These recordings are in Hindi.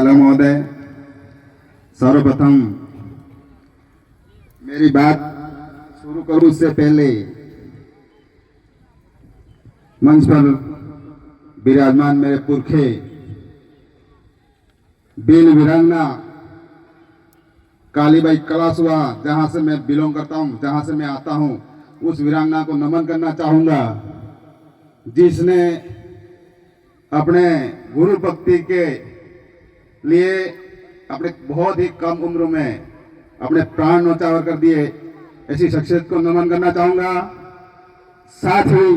महोदय, सर्वप्रथम मेरी बात शुरू करूं उससे पहले मंच पर विराजमान मेरे पुरखे बील वीरांगना कालीबाई कलासुआ, जहां से मैं बिलोंग करता हूं, जहां से मैं आता हूं, उस वीरांगना को नमन करना चाहूंगा जिसने अपने गुरु भक्ति के लिए अपने बहुत ही कम उम्र में अपने प्राण न्यौछावर कर दिए। ऐसी शख्सियत को नमन करना चाहूंगा। साथ ही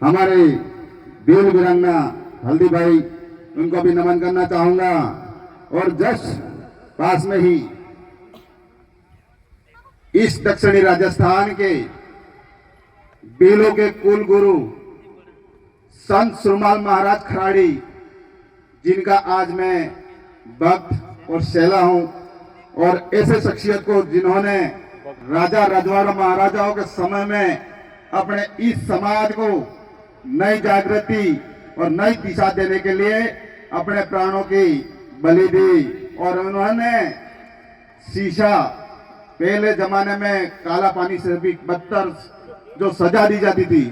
हमारे बील वीरांगना हल्दी भाई, उनको भी नमन करना चाहूंगा। और जस्ट पास में ही इस दक्षिणी राजस्थान के बीलों के कुल गुरु संत सुरमाल महाराज खराड़ी, जिनका आज मैं भक्त और शैला हूं, और ऐसे शख्सियत को जिन्होंने राजा रजवाड़ा महाराजाओं के समय में अपने इस समाज को नई जागृति और नई दिशा देने के लिए अपने प्राणों की बलि दी। और उन्होंने शीशा, पहले जमाने में काला पानी से भी बदतर जो सजा दी जाती थी,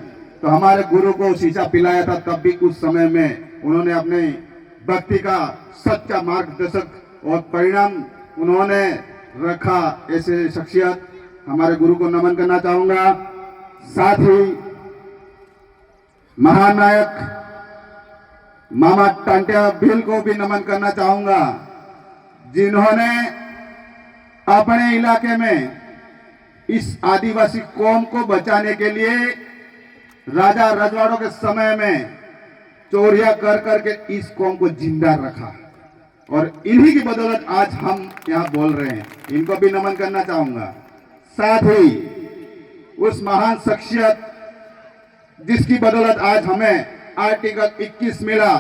तो हमारे गुरु को शीशा पिलाया था। तब भी उस समय में उन्होंने अपने भक्ति का सच्चा मार्गदर्शक और परिणाम उन्होंने रखा। ऐसे शख्सियत हमारे गुरु को नमन करना चाहूंगा। साथ ही महानायक मामा टांटिया भील को भी नमन करना चाहूंगा, जिन्होंने अपने इलाके में इस आदिवासी कौम को बचाने के लिए राजा रजवाड़ों के समय में चोरियां कर करके इस कौम को जिंदा रखा, और इन्हीं की बदौलत आज हम यहां बोल रहे हैं। इनको भी नमन करना चाहूंगा। साथ ही उस महान शख्सियत जिसकी बदौलत आज हमें आर्टिकल 21 मिला,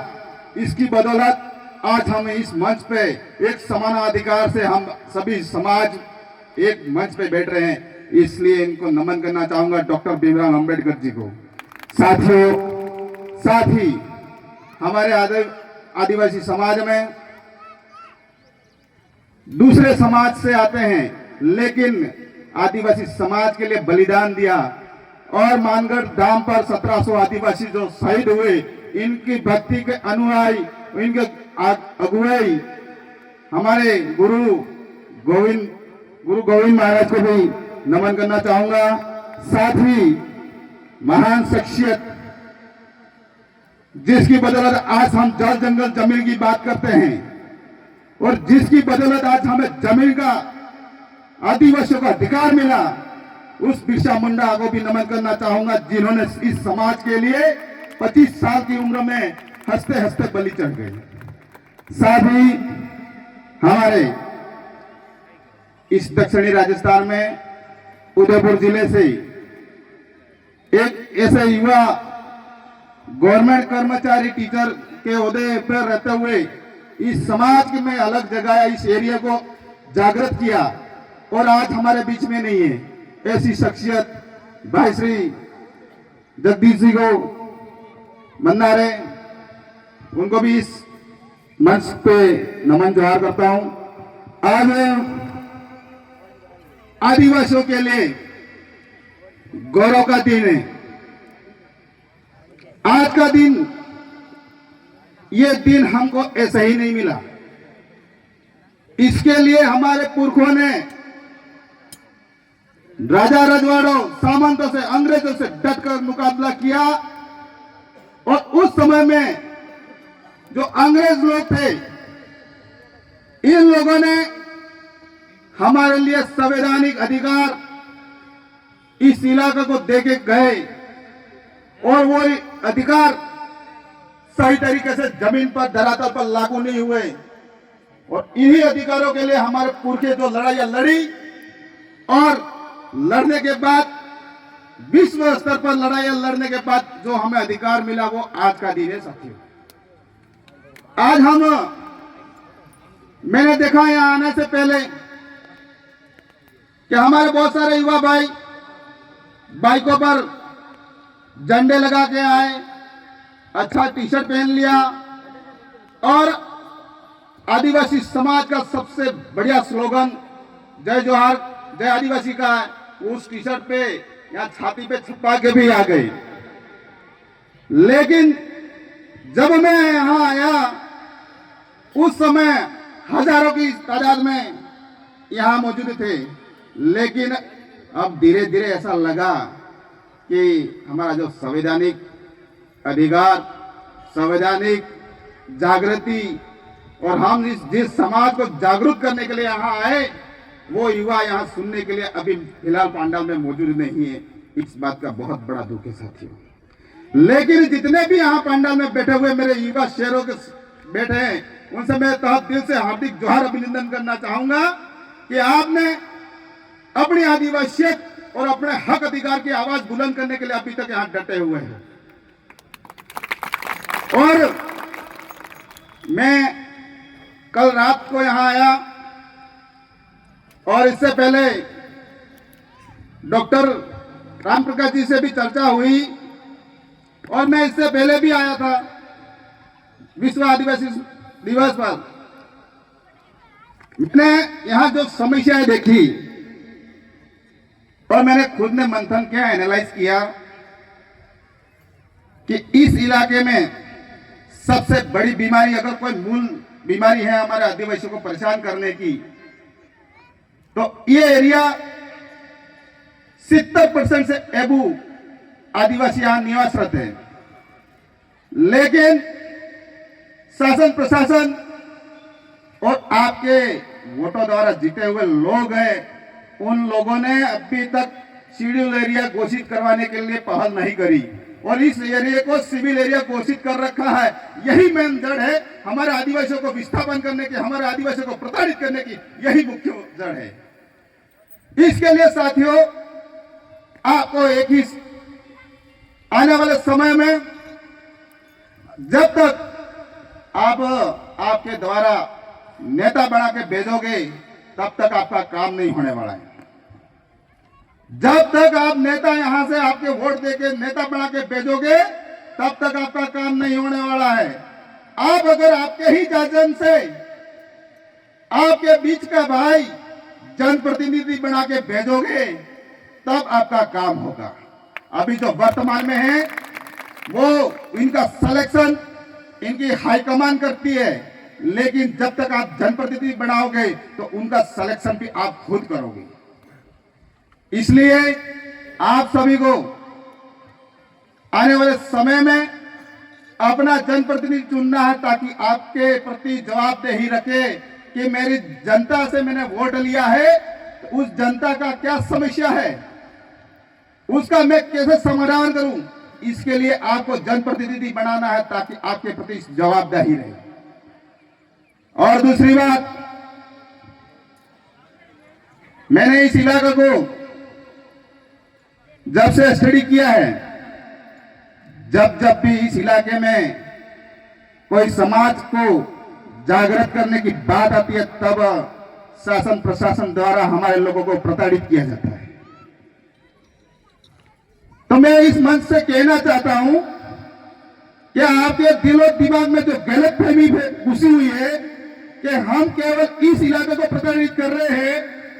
इसकी बदौलत आज हम इस मंच पे एक समानाधिकार से हम सभी समाज एक मंच पे बैठ रहे हैं, इसलिए इनको नमन करना चाहूंगा, डॉक्टर भीमराव अंबेडकर जी को। साथियों, साथ ही हमारे आदिवासी समाज में दूसरे समाज से आते हैं, लेकिन आदिवासी समाज के लिए बलिदान दिया, और मानगढ़ धाम पर 1700 आदिवासी जो शहीद हुए, इनकी भक्ति के अनुयायी, इनके अगुवाई हमारे गुरु गोविंद महाराज को भी नमन करना चाहूंगा। साथ ही महान शख्सियत जिसकी बदौलत आज हम जल जंगल जमीन की बात करते हैं, और जिसकी बदौलत आज हमें जमीन का, आदिवासियों का अधिकार मिला, उस बिरसा मुंडा को भी नमन करना चाहूंगा, जिन्होंने इस समाज के लिए 25 साल की उम्र में हंसते हंसते बलि चढ़ गए। साथ ही हमारे इस दक्षिणी राजस्थान में उदयपुर जिले से एक ऐसे युवा गवर्नमेंट कर्मचारी टीचर के ओहदे पर रहते हुए इस समाज में अलग जगह, इस एरिया को जागृत किया, और आज हमारे बीच में नहीं है। ऐसी शख्सियत भाई श्री जगदीश जी को मंदारे, उनको भी इस मंच पे नमन जोहार करता हूं। आज आदिवासियों के लिए गौरव का दिन है। आज का दिन, ये दिन हमको ऐसा ही नहीं मिला। इसके लिए हमारे पुरखों ने राजा रजवाड़ों, सामंतों से, अंग्रेजों से डटकर मुकाबला किया, और उस समय में जो अंग्रेज लोग थे, इन लोगों ने हमारे लिए संवैधानिक अधिकार इस इलाके को देके गए, और वो अधिकार सही तरीके से जमीन पर, धरातल पर लागू नहीं हुए। और इन्हीं अधिकारों के लिए हमारे पुरखे जो लड़ाइयां लड़ी, और लड़ने के बाद, विश्व स्तर पर लड़ाइयां लड़ने के बाद जो हमें अधिकार मिला, वो आज का दिन है साथियों। आज मैंने देखा यहां आने से पहले कि हमारे बहुत सारे युवा भाई बाइकों पर झंडे लगा के आए, अच्छा टी शर्ट पहन लिया, और आदिवासी समाज का सबसे बढ़िया स्लोगन जय जोहार जय आदिवासी का उस टी शर्ट पे या छाती पे छपा के भी आ गई। लेकिन जब मैं यहां आया उस समय हजारों की तादाद में यहां मौजूद थे, लेकिन अब धीरे धीरे ऐसा लगा कि हमारा जो संवैधानिक अधिकार, संवैधानिक जागृति और हम जिस समाज को जागरूक करने के लिए यहाँ आए, वो युवा यहाँ सुनने के लिए अभी फिलहाल पंडाल में मौजूद नहीं है। इस बात का बहुत बड़ा दुख है साथियों। लेकिन जितने भी यहाँ पंडाल में बैठे हुए मेरे युवा शेरों के बैठे हैं, उनसे मैं तहे दिल से हार्दिक जोहार अभिनंदन करना चाहूंगा कि आपने अपनी आदिवासियत और अपने हक अधिकार की आवाज बुलंद करने के लिए अभी तक यहाँ डटे हुए हैं। और मैं कल रात को यहां आया और इससे पहले डॉक्टर राम प्रकाश जी से भी चर्चा हुई और मैं इससे पहले भी आया था विश्व आदिवासी दिवस पर। मैंने यहां जो समस्याएं देखी और मैंने खुद ने मंथन किया, एनालाइज किया कि इस इलाके में सबसे बड़ी बीमारी, अगर कोई मूल बीमारी है हमारे आदिवासियों को परेशान करने की, तो ये एरिया 70% से एबू आदिवासी यहां निवासरत है। लेकिन शासन प्रशासन और आपके वोटों द्वारा जीते हुए लोग हैं, उन लोगों ने अभी तक शेड्यूल एरिया घोषित करवाने के लिए पहल नहीं करी और इस एरिया को सिविल एरिया घोषित कर रखा है। यही मेन जड़ है हमारे आदिवासियों को विस्थापन करने की, हमारे आदिवासियों को प्रताड़ित करने की, यही मुख्य जड़ है। इसके लिए साथियों आपको एक ही आने वाले समय में जब तक आप आपके द्वारा नेता बना के भेजोगे तब तक आपका काम नहीं होने वाला है। जब तक आप नेता यहां से आपके वोट देके नेता बना के भेजोगे तब तक आपका काम नहीं होने वाला है। आप अगर आपके ही जन से आपके बीच का भाई जनप्रतिनिधि बना के भेजोगे तब आपका काम होगा। अभी जो वर्तमान में है वो इनका सिलेक्शन इनकी हाईकमान करती है, लेकिन जब तक आप जनप्रतिनिधि बनाओगे तो उनका सिलेक्शन भी आप खुद करोगे। इसलिए आप सभी को आने वाले समय में अपना जनप्रतिनिधि चुनना है ताकि आपके प्रति जवाबदेही रखे कि मेरी जनता से मैंने वोट लिया है, तो उस जनता का क्या समस्या है उसका मैं कैसे समाधान करूं। इसके लिए आपको जनप्रतिनिधि बनाना है ताकि आपके प्रति जवाबदेही रहे। और दूसरी बात, मैंने इस इलाके को जब से स्टडी किया है, जब भी इस इलाके में कोई समाज को जागृत करने की बात आती है तब शासन प्रशासन द्वारा हमारे लोगों को प्रताड़ित किया जाता है। तो मैं इस मंच से कहना चाहता हूं कि आपके दिलो दिमाग में जो गलतफहमी घुसी हुई है कि हम केवल इस इलाके को प्रताड़ित कर रहे हैं